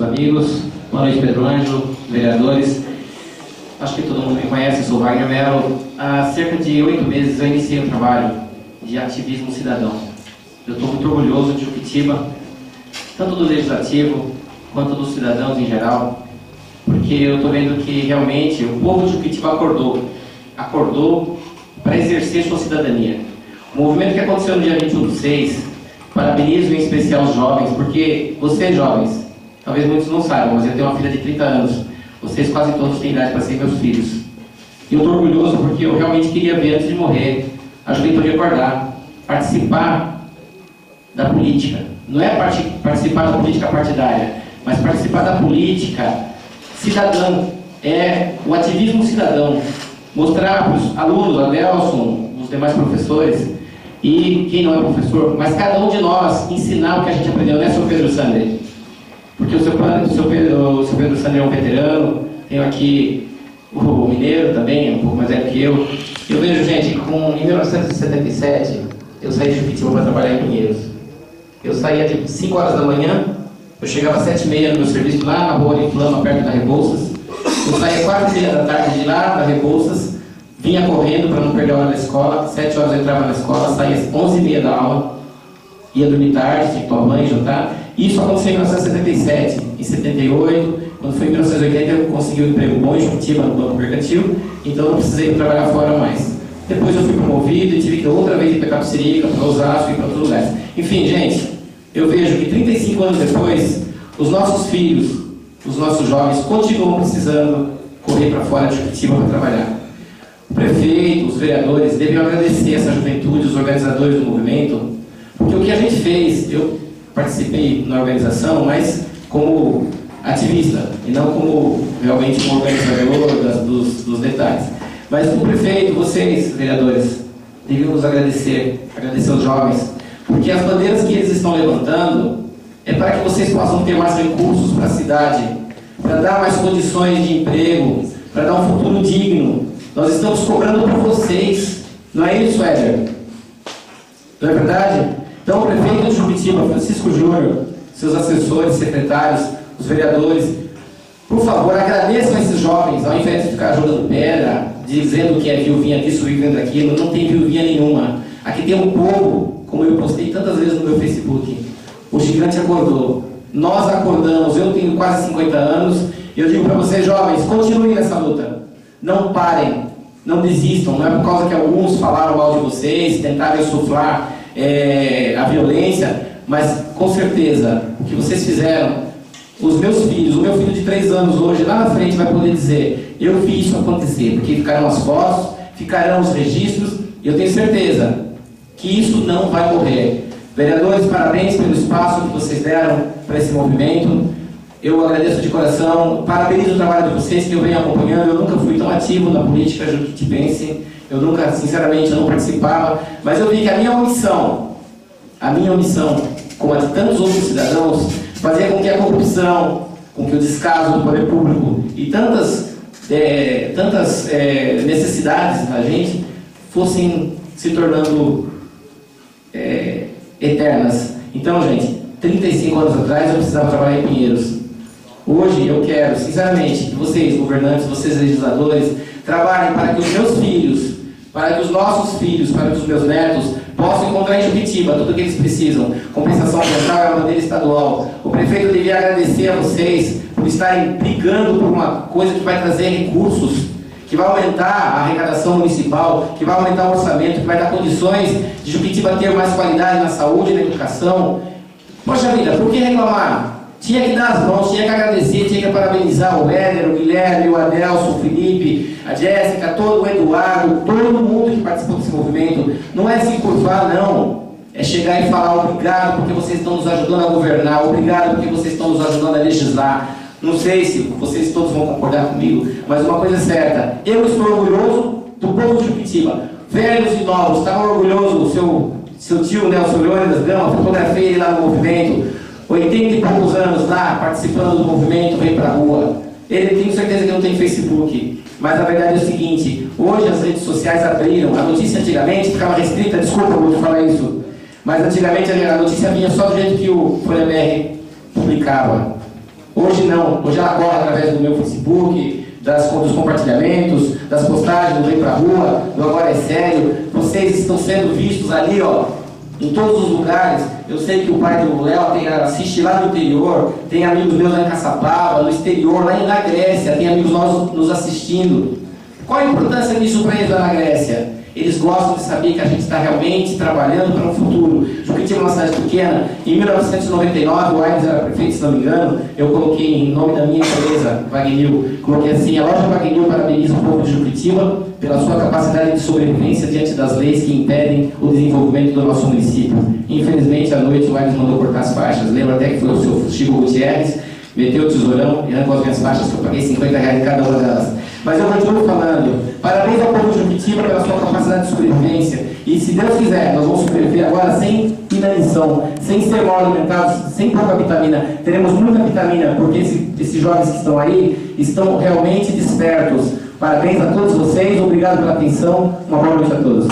amigos, boa noite, Pedro Ângelo, vereadores. Acho que todo mundo me conhece, sou Wagner Mello. Há cerca de 8 meses eu iniciei um trabalho de ativismo cidadão. Eu estou muito orgulhoso de Juquitiba, tanto do legislativo quanto dos cidadãos em geral, porque eu estou vendo que realmente o povo de Juquitiba acordou para exercer sua cidadania. O movimento que aconteceu no dia 21/6, parabenizo em especial os jovens, porque vocês jovens, talvez muitos não saibam, mas eu tenho uma filha de 30 anos, vocês quase todos têm idade para ser meus filhos. E eu estou orgulhoso porque eu realmente queria ver, antes de morrer, a juventude acordar, participar da política. Não é participar da política partidária, mas participar da política cidadã. É o ativismo cidadão. Mostrar para os alunos, a Nelson, os demais professores, e quem não é professor, mas cada um de nós ensinar o que a gente aprendeu, né, seu Pedro Sander? Porque o seu Pedro Sander é um veterano, tenho aqui o Mineiro também, um pouco mais velho que eu. Eu vejo, gente, em 1977, eu saí de Juquitiba para trabalhar em Pinheiros. Eu saía de 5 horas da manhã, eu chegava às 7h30 no meu serviço lá na Rua de Flama, perto da Rebouças. Eu saía 4h30 da tarde de lá, da Rebouças, vinha correndo para não perder a hora da escola. 7 horas eu entrava na escola, saía às 11h30 da aula, ia dormir tarde, tinha que tomar banho, jantar. Isso aconteceu em 1977. Em 78, quando foi em 1980, eu consegui um emprego bom em Juquitiba, no Banco Mercantil, então não precisei trabalhar fora mais. Depois eu fui promovido e tive que outra vez ir para Capicerica, para Osasco e para outros lugares. Enfim, gente, eu vejo que 35 anos depois, os nossos filhos, os nossos jovens continuam precisando correr para fora de Juquitiba para trabalhar. O prefeito, os vereadores devem agradecer essa juventude, os organizadores do movimento, porque o que a gente fez, eu participei na organização, mas como ativista, e não como realmente um organizador dos detalhes. Mas o prefeito, vocês, vereadores, devem nos agradecer aos jovens, porque as bandeiras que eles estão levantando é para que vocês possam ter mais recursos para a cidade, para dar mais condições de emprego, para dar um futuro digno. Nós estamos cobrando por vocês, não é isso, Éder? Não é verdade? Então, o prefeito de Juquitiba, Francisco Júnior, seus assessores, secretários, os vereadores, por favor, agradeçam a esses jovens, ao invés de ficar jogando pedra, dizendo que é viuvinha disso, viuvinha daquilo. Não tem viuvinha nenhuma. Aqui tem um povo, como eu postei tantas vezes no meu Facebook. O gigante acordou. Nós acordamos. Eu tenho quase 50 anos. E eu digo para vocês, jovens, continuem nessa luta. Não parem. Não desistam. Não é por causa que alguns falaram mal de vocês, tentaram insuflar a violência, mas com certeza o que vocês fizeram, os meus filhos, o meu filho de 3 anos hoje, lá na frente vai poder dizer, eu vi isso acontecer, porque ficaram as fotos, ficarão os registros, e eu tenho certeza que isso não vai morrer. Vereadores, parabéns pelo espaço que vocês deram para esse movimento. Eu agradeço de coração, parabenizo o trabalho de vocês que eu venho acompanhando. Eu nunca fui tão ativo na política juquitibense, eu nunca, sinceramente, eu não participava, mas eu vi que a minha omissão, como a de tantos outros cidadãos, fazia com que a corrupção, com que o descaso do poder público e tantas necessidades da gente fossem se tornando eternas. Então, gente, 35 anos atrás eu precisava trabalhar em Pinheiros. Hoje eu quero, sinceramente, que vocês, governantes, vocês legisladores, trabalhem para que os meus filhos, para que os nossos filhos, para que os meus netos possam encontrar em Juquitiba tudo o que eles precisam. Compensação ambiental é uma bandeira estadual. O prefeito devia agradecer a vocês por estarem brigando por uma coisa que vai trazer recursos, que vai aumentar a arrecadação municipal, que vai aumentar o orçamento, que vai dar condições de Juquitiba ter mais qualidade na saúde e na educação. Poxa vida, por que reclamar? Tinha que dar as mãos, tinha que agradecer, tinha que parabenizar o Éder, o Guilherme, o Adelson, o Felipe, a Jéssica, todo o Eduardo, todo mundo que participou desse movimento. Não é se curvar, não. É chegar e falar obrigado porque vocês estão nos ajudando a governar, obrigado porque vocês estão nos ajudando a legislar. Não sei se vocês todos vão concordar comigo, mas uma coisa é certa, eu estou orgulhoso do povo de Juquitiba. Velhos e novos, estava orgulhoso do seu tio, né, o seu Leônidas Gama, fotografei ele lá no movimento. 80 e poucos anos lá, participando do movimento, veio para a rua. Ele tem certeza que não tem Facebook, mas a verdade é o seguinte, hoje as redes sociais abriram, a notícia antigamente ficava restrita, desculpa por falar isso, mas antigamente a notícia vinha só do jeito que o Folha BR publicava. Hoje não. Hoje ela corre através do meu Facebook, dos compartilhamentos, das postagens do Vem Pra Rua, do Agora é Sério. Vocês estão sendo vistos ali, ó, em todos os lugares. Eu sei que o pai do Léo assiste lá no interior, tem amigos meus lá em Caçapava, no exterior, lá na Grécia, tem amigos nossos nos assistindo. Qual a importância disso para eles lá na Grécia? Eles gostam de saber que a gente está realmente trabalhando para um futuro. Juquitiba é uma cidade pequena. Em 1999, o Aires era prefeito, se não me engano, eu coloquei em nome da minha empresa, Wagner, coloquei assim: a loja Wagner parabeniza o povo de Juquitiba pela sua capacidade de sobrevivência diante das leis que impedem o desenvolvimento do nosso município. Infelizmente, à noite, o Aires mandou cortar as faixas. Lembra até que foi o seu Chico Gutierrez, meteu o tesourão e arrancou as minhas faixas, que eu paguei R$50 em cada uma delas. Mas eu continuo falando, parabéns ao povo de Juquitiba pela sua capacidade de sobrevivência. E se Deus quiser, nós vamos sobreviver agora sem inanição, sem ser mal alimentados, sem pouca vitamina. Teremos muita vitamina, porque esses jovens que estão aí estão realmente despertos. Parabéns a todos vocês, obrigado pela atenção, uma boa noite a todos.